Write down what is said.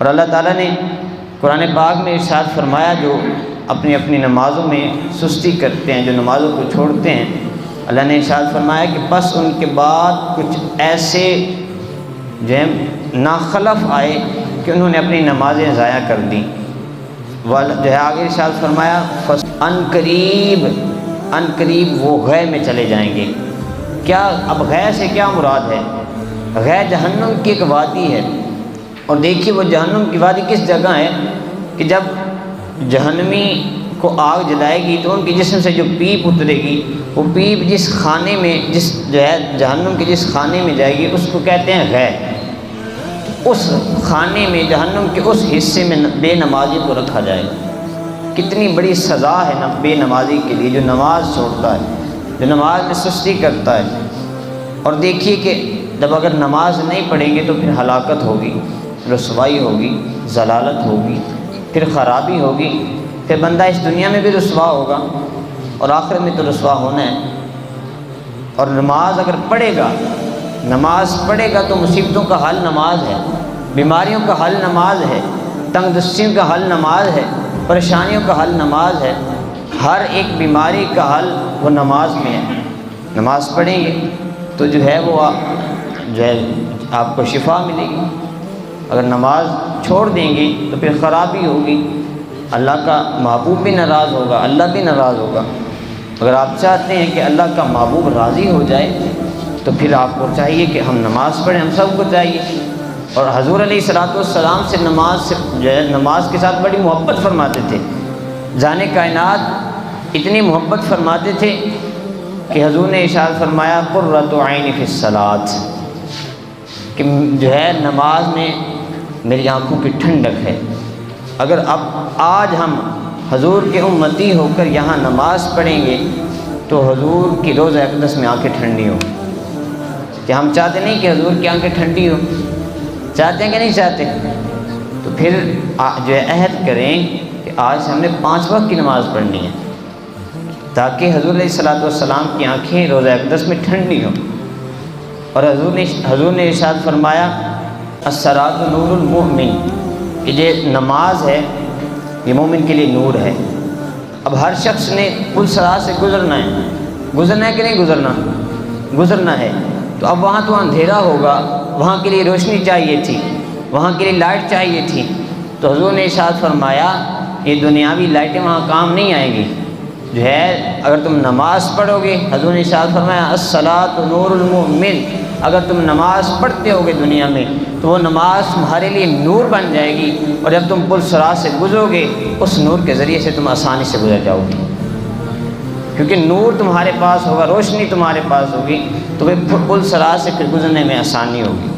اور اللہ تعالیٰ نے قرآن پاک میں ارشاد فرمایا جو اپنی اپنی نمازوں میں سستی کرتے ہیں، جو نمازوں کو چھوڑتے ہیں، اللہ نے ارشاد فرمایا کہ بس ان کے بعد کچھ ایسے جو ہے ناخلف آئے کہ انہوں نے اپنی نمازیں ضائع کر دیں۔ جو ہے آگے ارشاد فرمایا ان قریب وہ غے میں چلے جائیں گے۔ کیا اب غے سے کیا مراد ہے؟ غے جہنم کی ایک وادی ہے، اور دیکھیے وہ جہنم کی وادی کس جگہ ہے کہ جب جہنمی کو آگ جلائے گی تو ان کے جسم سے جو پیپ اترے گی، وہ پیپ جس خانے میں جو ہے جہنم کے جس خانے میں جائے گی اس کو کہتے ہیں غے۔ اس خانے میں جہنم کے اس حصے میں بے نمازی کو رکھا جائے گا۔ کتنی بڑی سزا ہے بے نمازی کے لیے، جو نماز چھوڑتا ہے، جو نماز میں سستی کرتا ہے۔ اور دیکھیے کہ جب اگر نماز نہیں پڑھیں گے تو پھر ہلاکت ہوگی، رسوائی ہوگی، ضلالت ہوگی، پھر خرابی ہوگی، پھر بندہ اس دنیا میں بھی رسوا ہوگا اور آخرت میں تو رسوا ہونا ہے۔ اور نماز اگر پڑھے گا تو مصیبتوں کا حل نماز ہے، بیماریوں کا حل نماز ہے، تنگ دستیوں کا حل نماز ہے، پریشانیوں کا حل نماز ہے۔ ہر ایک بیماری کا حل وہ نماز میں ہے۔ نماز پڑھیں گے تو جو ہے وہ آپ کو شفا ملے گی۔ اگر نماز چھوڑ دیں گے تو پھر خرابی ہوگی، اللہ کا محبوب بھی ناراض ہوگا، اللہ بھی ناراض ہوگا۔ اگر آپ چاہتے ہیں کہ اللہ کا محبوب راضی ہو جائے تو پھر آپ کو چاہیے کہ ہم نماز پڑھیں، ہم سب کو چاہیے۔ اور حضور علیہ السلام سے نماز کے ساتھ بڑی محبت فرماتے تھے۔ جانے کائنات اتنی محبت فرماتے تھے کہ حضور نے ارشاد فرمایا قرۃ عین فی الصلاۃ، کہ جو ہے نماز میں میری آنکھوں کی ٹھنڈک ہے۔ اگر اب آج ہم حضور کے امتی ہو کر یہاں نماز پڑھیں گے تو حضور کی روضہ اقدس میں آنکھیں ٹھنڈی ہوں۔ کہ ہم چاہتے نہیں کہ حضور کی آنکھیں ٹھنڈی ہوں؟ چاہتے ہیں کہ نہیں چاہتے؟ تو پھر جو ہے عہد کریں کہ آج سے ہم نے 5 وقت کی نماز پڑھنی ہے، تاکہ حضور علیہ السلام کی آنکھیں روضہ اقدس میں ٹھنڈی ہوں۔ اور حضور نے ارشاد فرمایا الصلاۃ نور المؤمن، کہ یہ نماز ہے یہ مومن کے لیے نور ہے۔ اب ہر شخص نے پل صراط سے گزرنا ہے کہ نہیں گزرنا ہے۔ تو اب وہاں تو اندھیرا ہوگا، وہاں کے لیے روشنی چاہیے تھی، وہاں کے لیے لائٹ چاہیے تھی۔ تو حضور نے ارشاد فرمایا یہ دنیاوی لائٹیں وہاں کام نہیں آئیں گی۔ جو ہے اگر تم نماز پڑھو گے، حضور نے ارشاد فرمایا الصلاۃ نور المؤمن، اگر تم نماز پڑھتے ہوگے دنیا میں تو وہ نماز تمہارے لیے نور بن جائے گی، اور جب تم پل صراط سے گزرو گے اس نور کے ذریعے سے تم آسانی سے گزر جاؤ گے، کیونکہ نور تمہارے پاس ہوگا، روشنی تمہارے پاس ہوگی، تو پھر پل صراط سے پھر گزرنے میں آسانی ہوگی۔